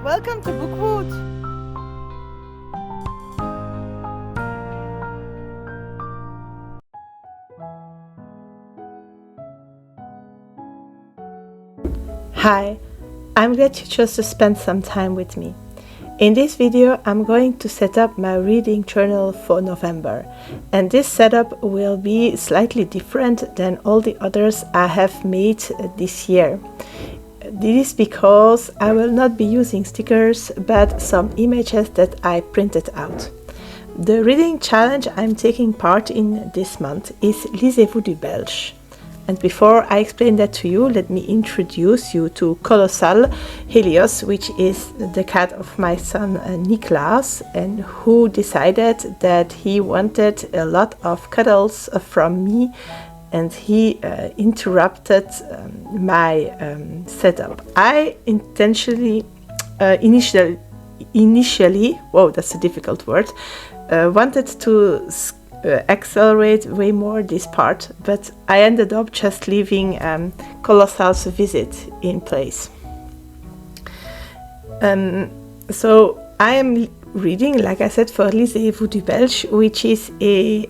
Welcome to Bookwood. Hi, I'm glad you chose to spend some time with me. In this video, I'm going to set up my reading journal for November, and this setup will be slightly different than all the others I have made this year. This is because I will not be using stickers, but some images that I printed out. The reading challenge I'm taking part in this month is Lisez-vous du Belge. And before I explain that to you, let me introduce you to Colossal Helios, which is the cat of my son Nicolas, and who decided that he wanted a lot of cuddles from me, and he interrupted my setup. I initially, whoa, that's a difficult word, wanted to accelerate way more this part, but I ended up just leaving Colossal's visit in place. So I am reading, like I said, for Lisez-vous du Belge, which is a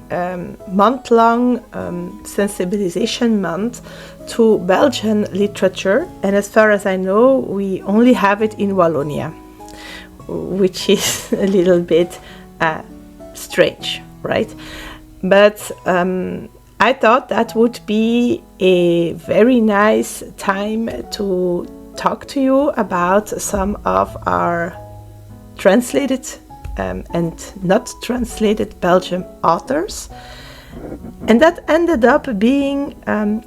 month-long sensibilization month to Belgian literature, and as far as I know, we only have it in Wallonia, which is a little bit strange, right? But I thought that would be a very nice time to talk to you about some of our translated and not translated Belgian authors. And that ended up being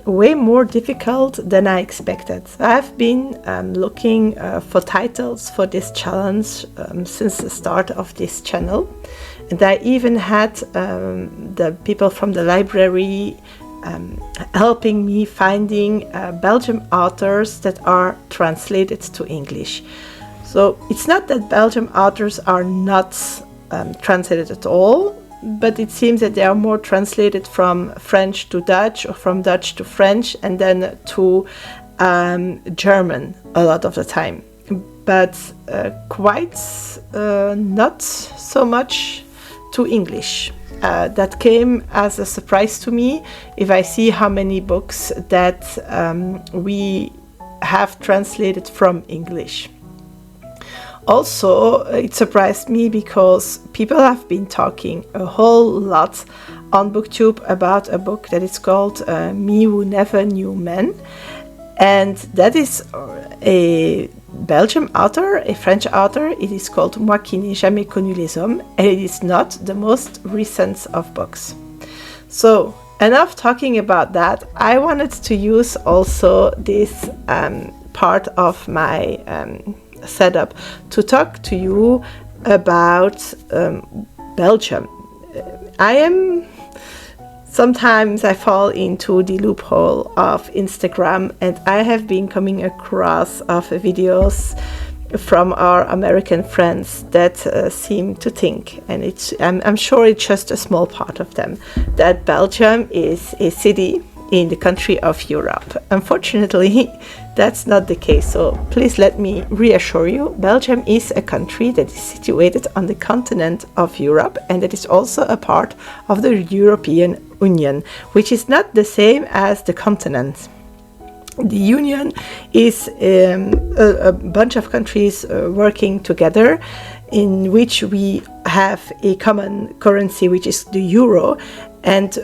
way more difficult than I expected. I've been looking for titles for this challenge since the start of this channel. And I even had the people from the library helping me finding Belgian authors that are translated to English. So it's not that Belgian authors are not translated at all, but it seems that they are more translated from French to Dutch or from Dutch to French and then to German a lot of the time. But quite not so much to English. That came as a surprise to me if I see how many books that we have translated from English. Also, it surprised me because people have been talking a whole lot on BookTube about a book that is called Me Who Never Knew Men, and that is a Belgian author, a French author. It is called Moi qui n'ai jamais connu les hommes, and it is not the most recent of books. So, enough talking about that. I wanted to use also this part of my setup to talk to you about Belgium. Sometimes I fall into the loophole of Instagram, and I have been coming across of videos from our American friends that seem to think, and I'm sure it's just a small part of them, that Belgium is a city in the country of Europe. Unfortunately, that's not the case. So please let me reassure you, Belgium is a country that is situated on the continent of Europe, and that is also a part of the European Union, which is not the same as the continent. The Union is a bunch of countries working together, in which we have a common currency, which is the euro, and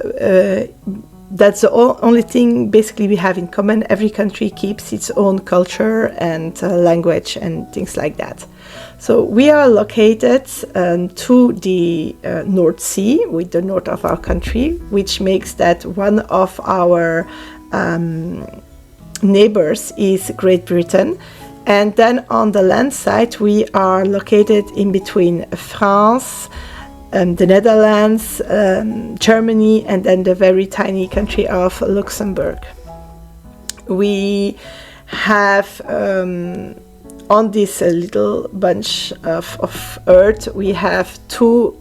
that's the only thing basically we have in common. Every country keeps its own culture and language and things like that. So we are located to the North Sea, with the north of our country, which makes that one of our neighbors is Great Britain. And then on the land side, we are located in between France, the Netherlands, Germany, and then the very tiny country of Luxembourg. We have on this little bunch of earth, we have two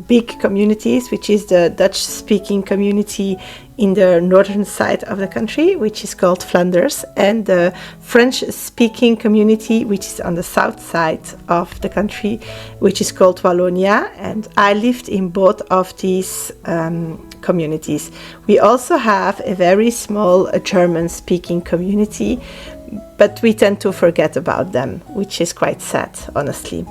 big communities, which is the Dutch-speaking community in the northern side of the country, which is called Flanders, and the French-speaking community, which is on the south side of the country, which is called Wallonia. And I lived in both of these communities. We also have a very small German-speaking community, but we tend to forget about them, which is quite sad, honestly.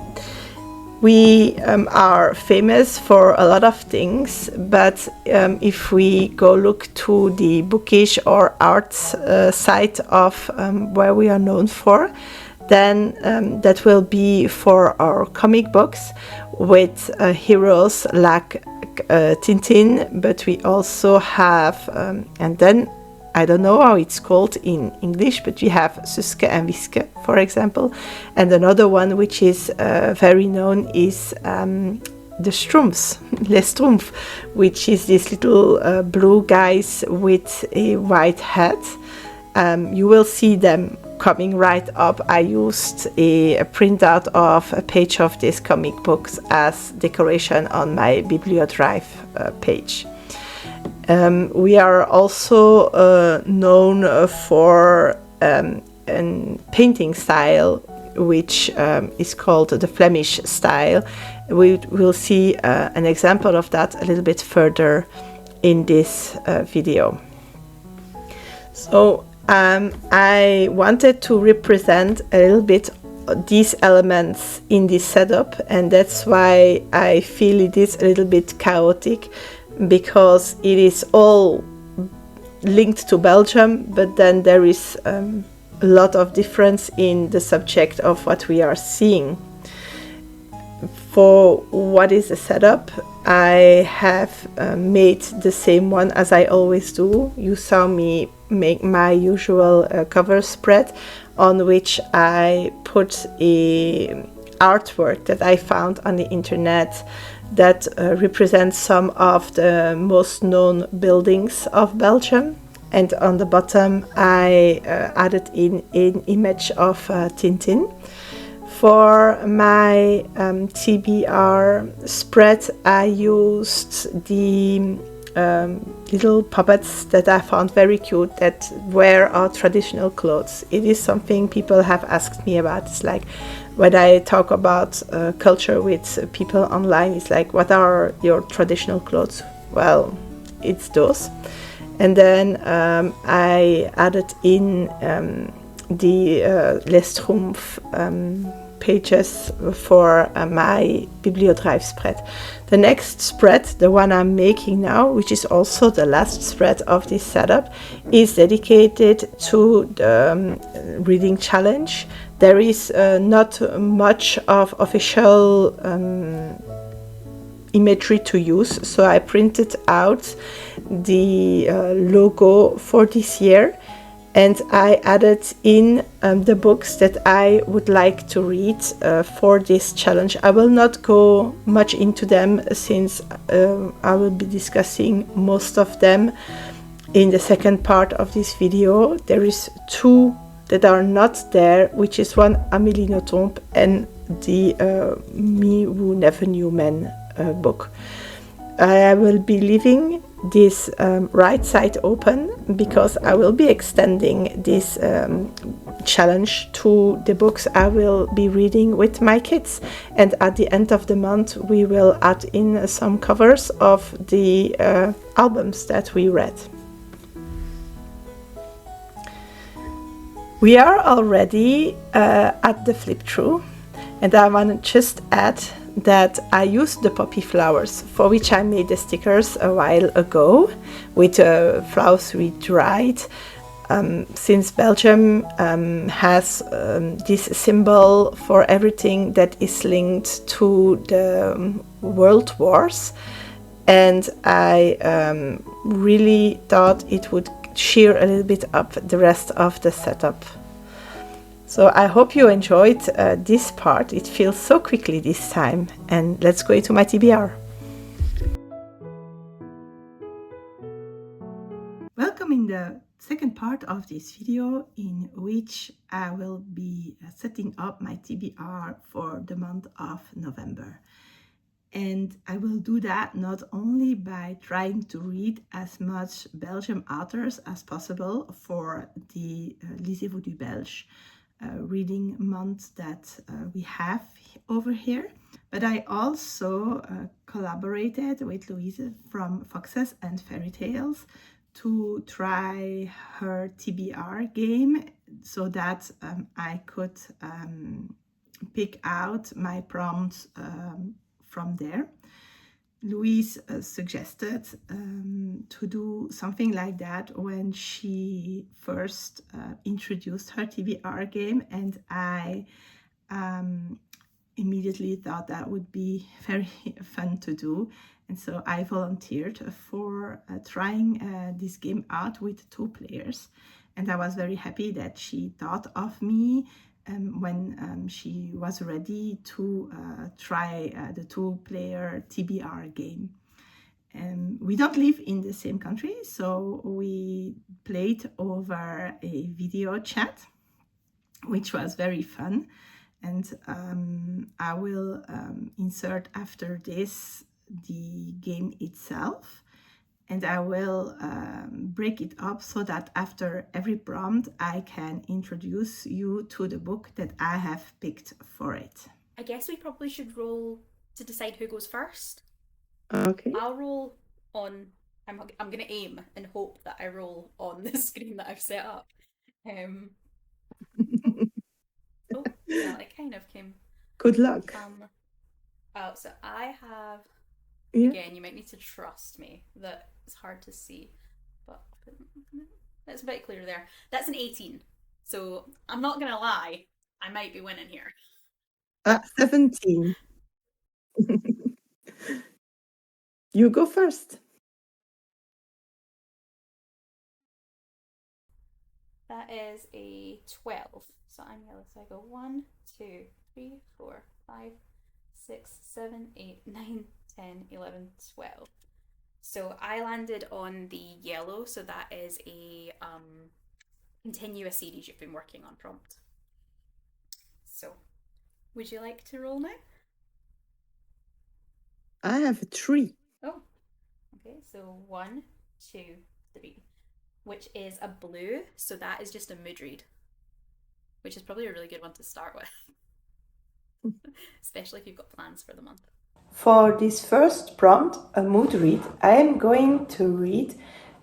We are famous for a lot of things, but if we go look to the bookish or arts side of where we are known for, then that will be for our comic books with heroes like Tintin, but we also have, and then I don't know how it's called in English, but we have Suske and Wiske, for example. And another one which is very known is the Schtroumpfs, Les Schtroumpfs, which is these little blue guys with a white hat. You will see them coming right up. I used a printout of a page of these comic books as decoration on my Bibliodrive page. We are also known for a painting style which is called the Flemish style. We will see an example of that a little bit further in this video. So I wanted to represent a little bit these elements in this setup, and that's why I feel it is a little bit chaotic, because it is all linked to Belgium, but then there is a lot of difference in the subject of what we are seeing. For what is the setup, I have made the same one as I always do. You saw me make my usual cover spread, on which I put a artwork that I found on the internet that represents some of the most known buildings of Belgium. And on the bottom I added in an image of Tintin. For my TBR spread, I used the little puppets that I found very cute that wear our traditional clothes. It is something people have asked me about. It's like when I talk about culture with people online, it's like, what are your traditional clothes? Well, it's those. And then I added in the Les Schtroumpfs pages for my Bibliodrive spread. The next spread, the one I'm making now, which is also the last spread of this setup, is dedicated to the reading challenge. There is not much of official imagery to use, so I printed out the logo for this year, and I added in the books that I would like to read for this challenge. I will not go much into them, since I will be discussing most of them in the second part of this video. There is two that are not there, which is one Amélie Nothomb and the Me Who Never Knew Men book. I will be leaving this right side open because I will be extending this challenge to the books I will be reading with my kids, and at the end of the month we will add in some covers of the albums that we read. We are already at the flip through, and I want to just add that I used the poppy flowers, for which I made the stickers a while ago with flowers we dried. Since Belgium has this symbol for everything that is linked to the world wars, and I really thought it would cheer a little bit up the rest of the setup. So I hope you enjoyed this part. It feels so quickly this time, and let's go into my TBR. Welcome in the second part of this video, in which I will be setting up my TBR for the month of November. And I will do that not only by trying to read as much Belgian authors as possible for the Lisez-vous du Belge reading month that we have over here, but I also collaborated with Louise from Foxes and Fairy Tales to try her TBR game so that I could pick out my prompts from there. Louise suggested to do something like that when she first introduced her TBR game, and I immediately thought that would be very fun to do. And so I volunteered for trying this game out with 2 players. And I was very happy that she thought of me when she was ready to try the 2-player TBR game. We don't live in the same country, so we played over a video chat, which was very fun. And I will insert after this the game itself, and I will break it up so that after every prompt I can introduce you to the book that I have picked for it. I guess we probably should roll to decide who goes first. Okay. I'll roll on. I'm going to aim and hope that I roll on the screen that I've set up. Oh, well, it kind of came. Good luck. Oh, so I have. Yeah. Again, you might need to trust me that it's hard to see, but it's a bit clearer there. That's an 18. So I'm not gonna lie, I might be winning here. 17. You go first. That is a 12. So I'm yellow. So I go 1, 2, 3, 4, 5, 6, 7, 8, 9, 10, 11, 12. So I landed on the yellow. So that is a continuous series you've been working on prompt. So would you like to roll now? I have 3. Oh, okay. So 1, 2, 3, which is a blue. So that is just a mood read, which is probably a really good one to start with, especially if you've got plans for the month. For this first prompt, a mood read, I am going to read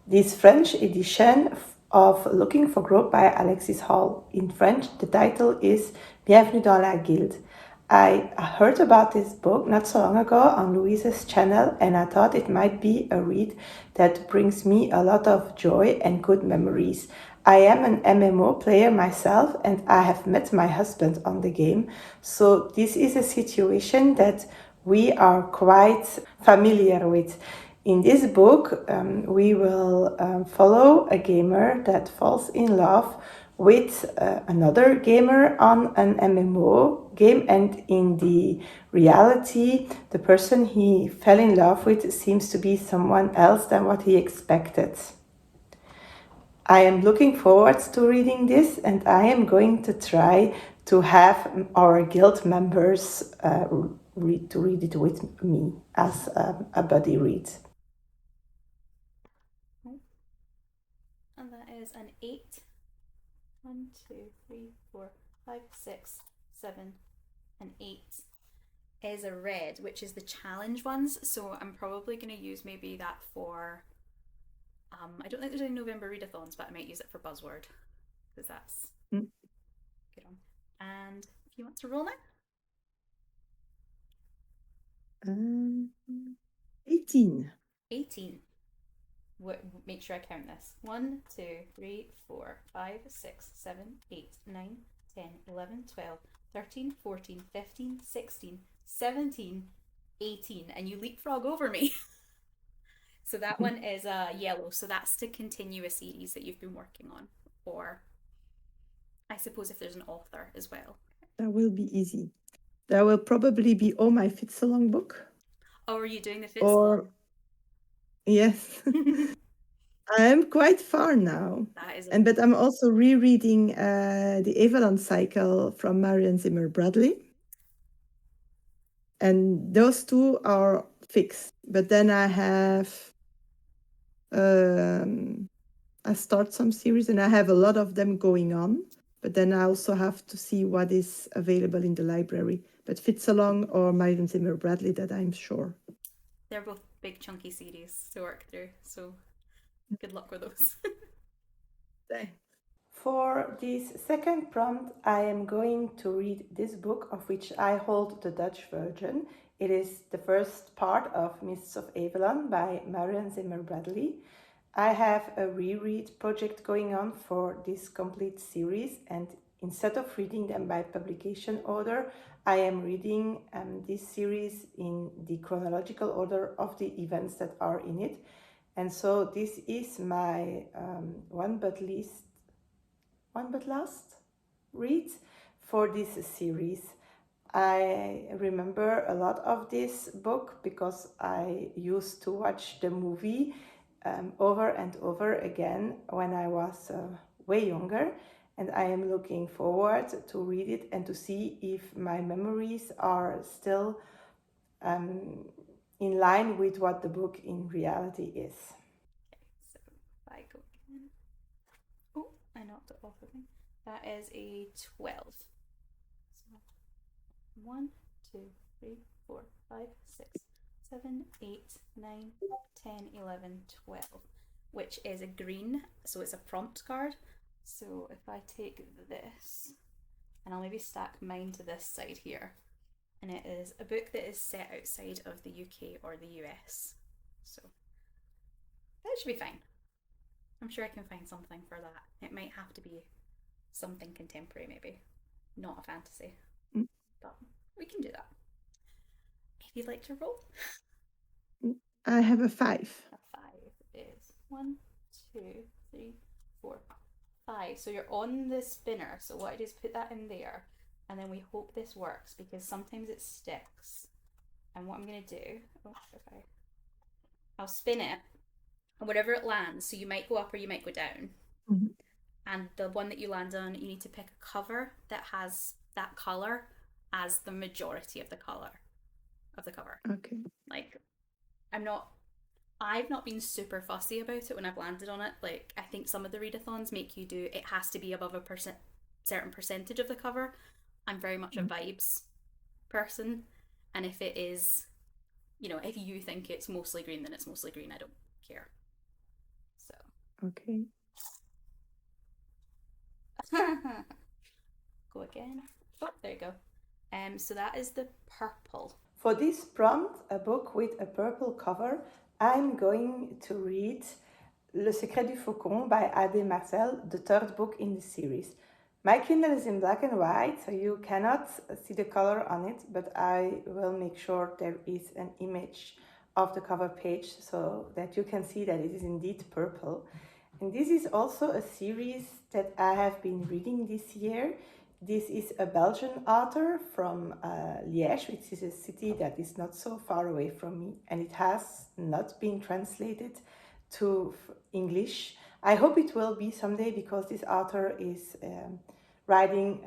this French edition of Looking for Growth by Alexis Hall. In French, the title is Bienvenue dans la Guilde. I heard about this book not so long ago on Louise's channel, and I thought it might be a read that brings me a lot of joy and good memories. I am an MMO player myself, and I have met my husband on the game, so this is a situation that we are quite familiar with. In this book, we will follow a gamer that falls in love with another gamer on an MMO game, and in the reality, the person he fell in love with seems to be someone else than what he expected. I am looking forward to reading this, and I am going to try to have our guild members read it with me as a buddy read. And that is an 8. 1, 2, 3, 4, 5, 6, 7, and 8 is a red, which is the challenge ones. So I'm probably going to use maybe that for. I don't think there's any November readathons, but I might use it for buzzword because that's good one. And if you want to roll now, 18. 18. Make sure I count this. 1, 2, 3, 4, 5, 6, 7, 8, 9, 10, 11, 12, 13, 14, 15, 16, 17, 18. And you leapfrog over me. So that one is yellow. So that's to continue a series that you've been working on. Or I suppose if there's an author as well. That will be easy. That will probably be my Fitsalong book. Oh, are you doing the Fitsalong? Yes. I'm quite far now. That is But I'm also rereading the Avalon Cycle from Marion Zimmer Bradley. And those two are fixed. But then I start some series and I have a lot of them going on. But then I also have to see what is available in the library. But Fitzalong or Marion Zimmer Bradley, that I'm sure. they're both big chunky series to work through, so good luck with those. Thanks. For this second prompt, I am going to read this book, of which I hold the Dutch version. It is the first part of Mists of Avalon by Marion Zimmer Bradley. I have a reread project going on for this complete series, and instead of reading them by publication order, I am reading this series in the chronological order of the events that are in it. And so this is my one but last read for this series. I remember a lot of this book because I used to watch the movie over and over again when I was way younger, and I am looking forward to read it and to see if my memories are still in line with what the book in reality is. Okay, so if I go again. Oh, I knocked it off again. That is a 12. So 1, 2, 3, 4, 5, 6, 7, 8, 9, 10, 11, 12, which is a green, so it's a prompt card. So if I take this, and I'll maybe stack mine to this side here, and it is a book that is set outside of the UK or the US. So that should be fine. I'm sure I can find something for that. It might have to be something contemporary, maybe, not a fantasy, but we can do that. If you'd like to roll, I have a 5. a 5 is 1, 2, 3, 4, 5. So you're on the spinner. So what I do is put that in there, and then we hope this works because sometimes it sticks. And what I'm gonna do, I'll spin it, and wherever it lands, so you might go up or you might go down. Mm-hmm. And the one that you land on, you need to pick a cover that has that color as the majority of the color of the cover. Okay. Like, I've not been super fussy about it when I've landed on it. Like, I think some of the readathons make you do, it has to be above a certain percentage of the cover. I'm very much a vibes person. And if it is, if you think it's mostly green, then it's mostly green. I don't care. So. Okay. Go again. Oh, there you go. So that is the purple. For this prompt, a book with a purple cover, I'm going to read Le Secret du Faucon by A.D. Marcel, the third book in the series. My Kindle is in black and white, so you cannot see the color on it, but I will make sure there is an image of the cover page so that you can see that it is indeed purple. And this is also a series that I have been reading this year. This is a Belgian author from Liège, which is a city that is not so far away from me, and it has not been translated to English. I hope it will be someday because this author is writing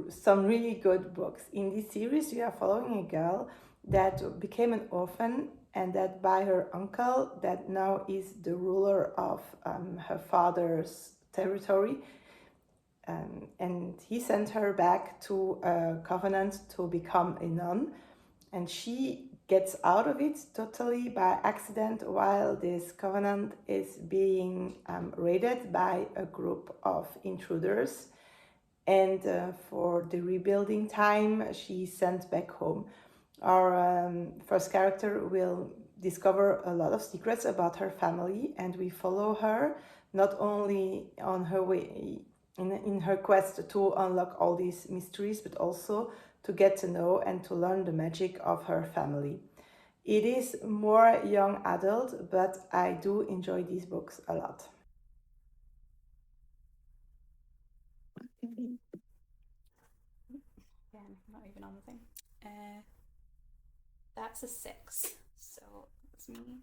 some really good books. In this series, we are following a girl that became an orphan and that by her uncle that now is the ruler of her father's territory. And he sent her back to a convent to become a nun, and she gets out of it totally by accident while this convent is being raided by a group of intruders, and for the rebuilding time she's sent back home. Our first character will discover a lot of secrets about her family, and we follow her not only on her way in her quest to unlock all these mysteries, but also to get to know and to learn the magic of her family. It is more young adult, but I do enjoy these books a lot. Yeah, not even on the thing. That's a 6. So that's me.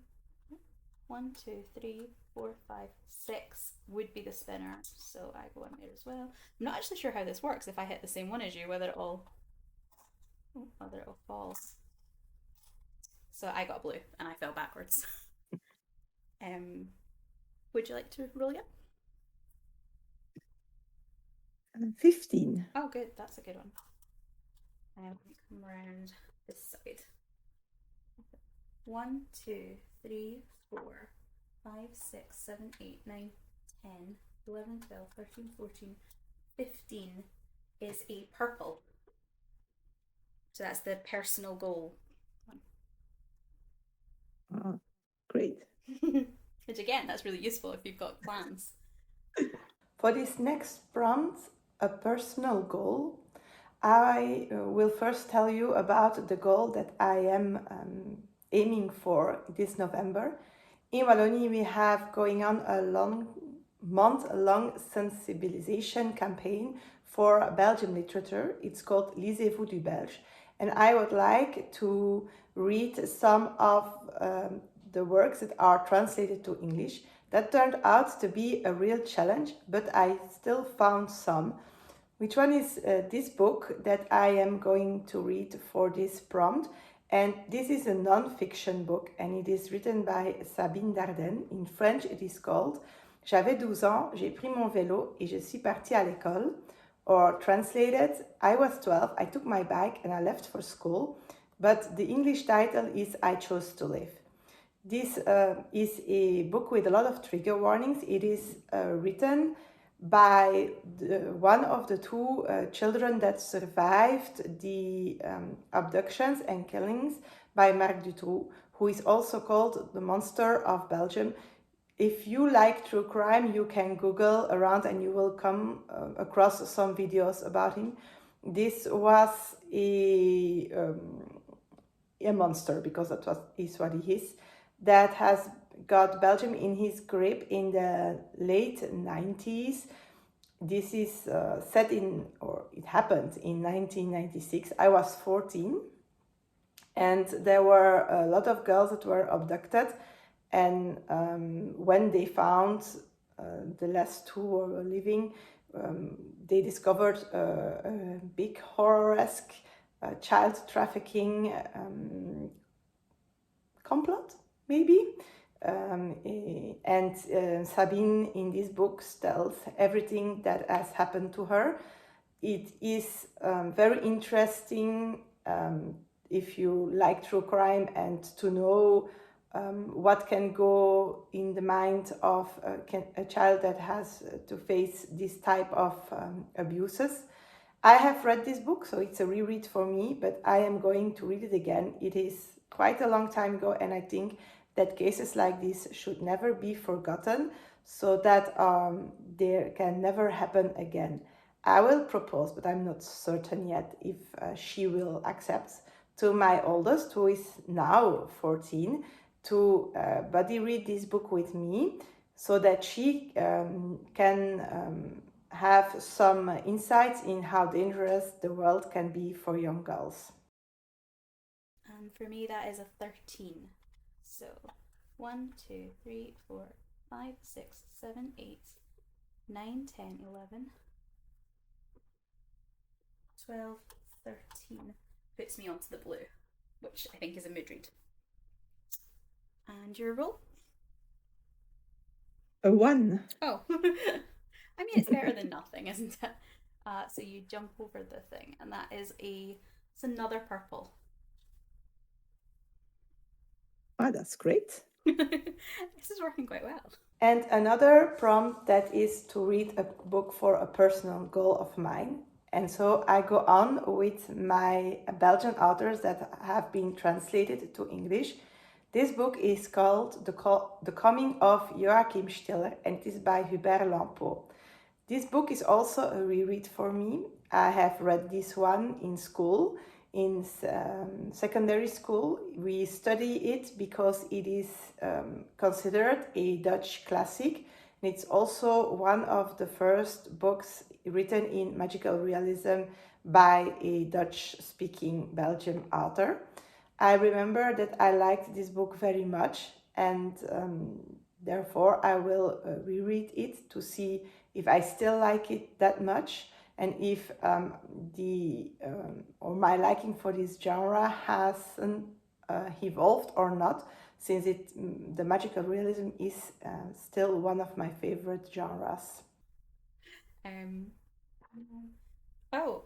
1, 2, 3, 4, 5, 6 would be the spinner, so I go in there as well. I'm not actually sure how this works if I hit the same one as you, whether it'll fall. So I got blue and I fell backwards. Would you like to roll again? 15. Oh, good. That's a good one. Come around this side. 1, 2, 3, 4, 5, 6, 7, 8, 9, 10, 11, 12, 13, 14, 15 is a purple. So that's the personal goal one. Oh, great. Which again, that's really useful if you've got plans. For this next prompt, a personal goal, I will first tell you about the goal that I am aiming for this November. In Wallonia, we have going on a month-long sensibilization campaign for Belgian literature. It's called Lisez-vous du Belge. And I would like to read some of the works that are translated to English. That turned out to be a real challenge, but I still found some. Which one is this book that I am going to read for this prompt? And this is a non-fiction book, and it is written by Sabine Dardenne. In French, it is called J'avais 12 ans, j'ai pris mon vélo et je suis partie à l'école. Or translated, I was 12, I took my bike and I left for school. But the English title is I Chose to Live. This is a book with a lot of trigger warnings. It is written by one of the two children that survived the abductions and killings by Marc Dutroux, who is also called the Monster of Belgium. If you like true crime, you can Google around and you will come across some videos about him. This was a monster, because is what he is, that has got Belgium in his grip in the late 90s. This is it happened in 1996. I was 14, and there were a lot of girls that were abducted, and when they found the last two were living, they discovered a big horror-esque child trafficking complot, maybe. Sabine in this book tells everything that has happened to her. It is very interesting if you like true crime and to know what can go in the mind of a child that has to face this type of abuses. I have read this book, so it's a reread for me, but I am going to read it again. It is quite a long time ago, and I think that cases like this should never be forgotten, so that there can never happen again. I will propose, but I'm not certain yet if she will accept, to my oldest, who is now 14, to buddy read this book with me, so that she can have some insights in how dangerous the world can be for young girls. And for me, that is a 13. So 1, 2, 3, 4, 5, 6, 7, 8, 9, 10, 11, 12, 13. Puts me onto the blue, which I think is a mid-read. And your roll? A 1. Oh, I mean, it's better than nothing, isn't it? So you jump over the thing, and that is it's another purple. Ah, that's great. This is working quite well. And another prompt that is to read a book for a personal goal of mine. And so I go on with my Belgian authors that have been translated to English. This book is called The Coming of Joachim Stiller, and it is by Hubert Lampeau. This book is also a reread for me. I have read this one in school. In secondary school, we study it because it is considered a Dutch classic. And it's also one of the first books written in magical realism by a Dutch-speaking Belgian author. I remember that I liked this book very much. and therefore I will reread it to see if I still like it that much, and if or my liking for this genre hasn't evolved or not, since the magical realism is still one of my favorite genres. Oh,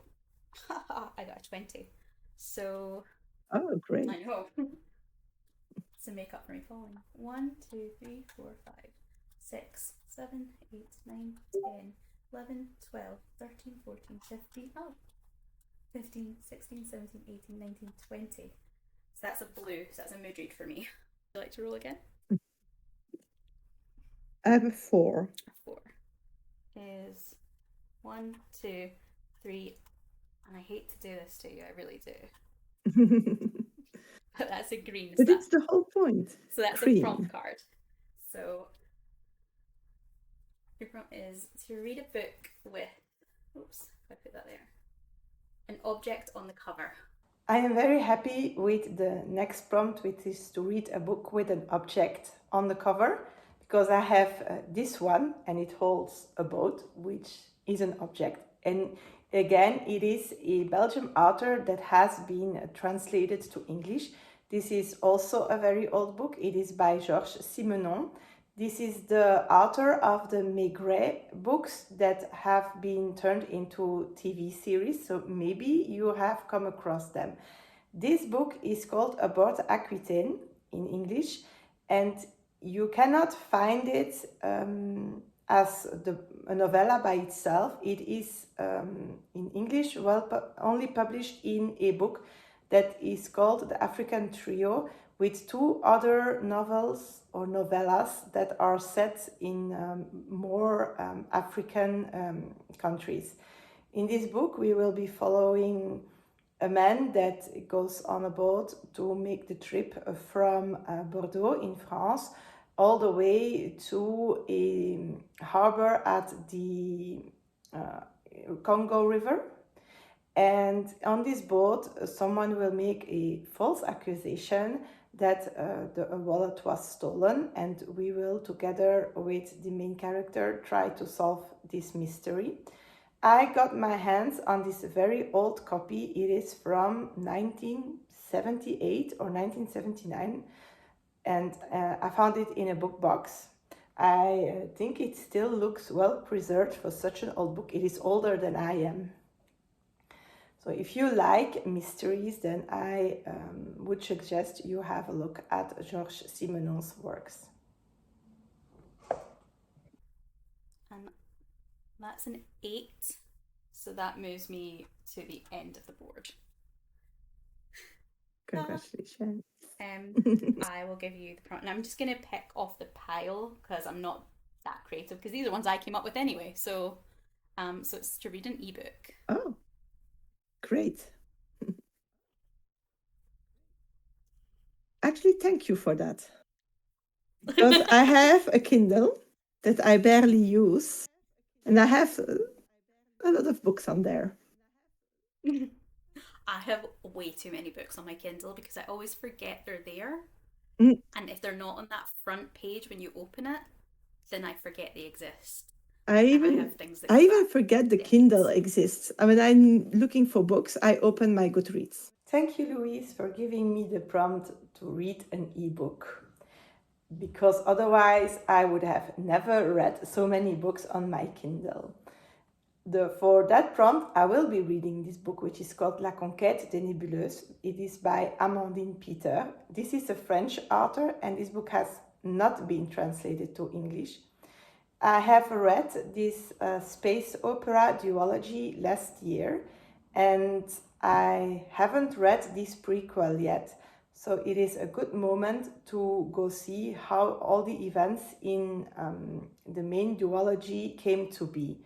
I got a 20. So Oh, great. I know. So make up for me following. 1, 2, 3, 4, 5, 6, 7, 8, 9, 10, 11, 12, 13, 14, 15. Oh, 15, 16, 17, 18, 19, 20. So that's a blue. So that's a mood read for me. Would you like to roll again? I have a 4. A 4 is 1, 2, 3, and I hate to do this to you. I really do. But that's a green. But it's the whole point. So that's Green. a prompt card. So your prompt is to read a book with, oops, if I put that there, an object on the cover. I am very happy with the next prompt, which is to read a book with an object on the cover, because I have this one and it holds a boat, which is an object. And again, it is a Belgian author that has been translated to English. This is also a very old book. It is by Georges Simenon. This is the author of the Maigret books that have been turned into TV series, so maybe you have come across them. This book is called Aboard Aquitaine in English, and you cannot find it as a novella by itself. It is in English only published in a book that is called The African Trio, with 2 other novels or novellas that are set in more African countries. In this book, we will be following a man that goes on a boat to make the trip from Bordeaux in France all the way to a harbor at the Congo River. And on this boat, someone will make a false accusation that the wallet was stolen, and we will, together with the main character, try to solve this mystery. I got my hands on this very old copy. It is from 1978 or 1979, and I found it in a book box. I think it still looks well preserved for such an old book. It is older than I am. So if you like mysteries, then I would suggest you have a look at Georges Simenon's works. And that's an 8, so that moves me to the end of the board. Congratulations. I will give you the prompt, and I'm just going to pick off the pile because I'm not that creative, because these are ones I came up with anyway. So it's to read an ebook. Oh, great. Actually, thank you for that. Because I have a Kindle that I barely use, and I have a lot of books on there. I have way too many books on my Kindle because I always forget they're there. And if they're not on that front page when you open it, then I forget they exist. I even forget the Kindle exists. When I'm looking for books, I open my Goodreads. Thank you, Louise, for giving me the prompt to read an ebook. Because otherwise I would have never read so many books on my Kindle. For that prompt, I will be reading this book, which is called La Conquête des Nébuleuses. It is by Amandine Peter. This is a French author, and this book has not been translated to English. I have read this space opera duology last year, and I haven't read this prequel yet. So it is a good moment to go see how all the events in the main duology came to be.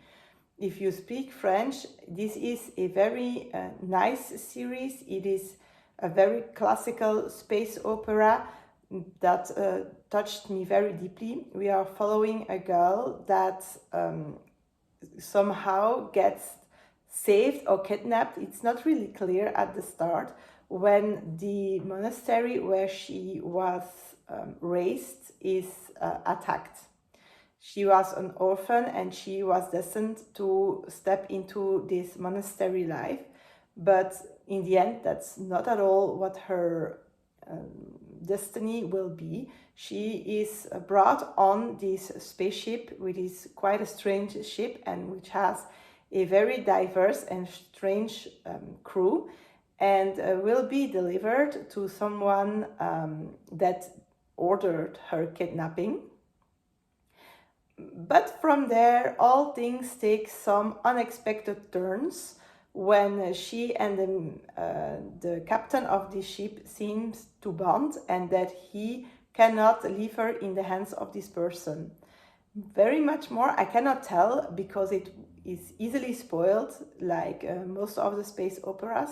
If you speak French, this is a very nice series. It is a very classical space opera that touched me very deeply. We are following a girl that somehow gets saved or kidnapped. It's not really clear at the start, when the monastery where she was raised is attacked. She was an orphan and she was destined to step into this monastery life, but in the end, that's not at all what her destiny will be. She is brought on this spaceship, which is quite a strange ship and which has a very diverse and strange crew, and will be delivered to someone that ordered her kidnapping. But from there, all things take some unexpected turns when she and the captain of the ship seems to bond, and that he cannot leave her in the hands of this person. Very much more I cannot tell because it is easily spoiled, like most of the space operas.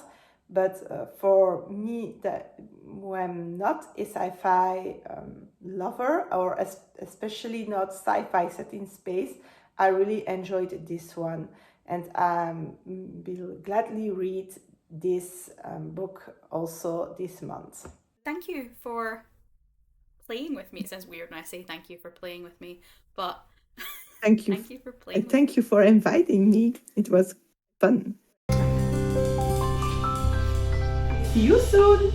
But for me, who am not a sci-fi lover, or especially not sci-fi set in space, I really enjoyed this one, and I will gladly read this book also this month. Thank you for playing with me. It sounds weird when I say thank you for playing with me, but Thank you. thank you for playing. And thank you for inviting me. It was fun. See you soon.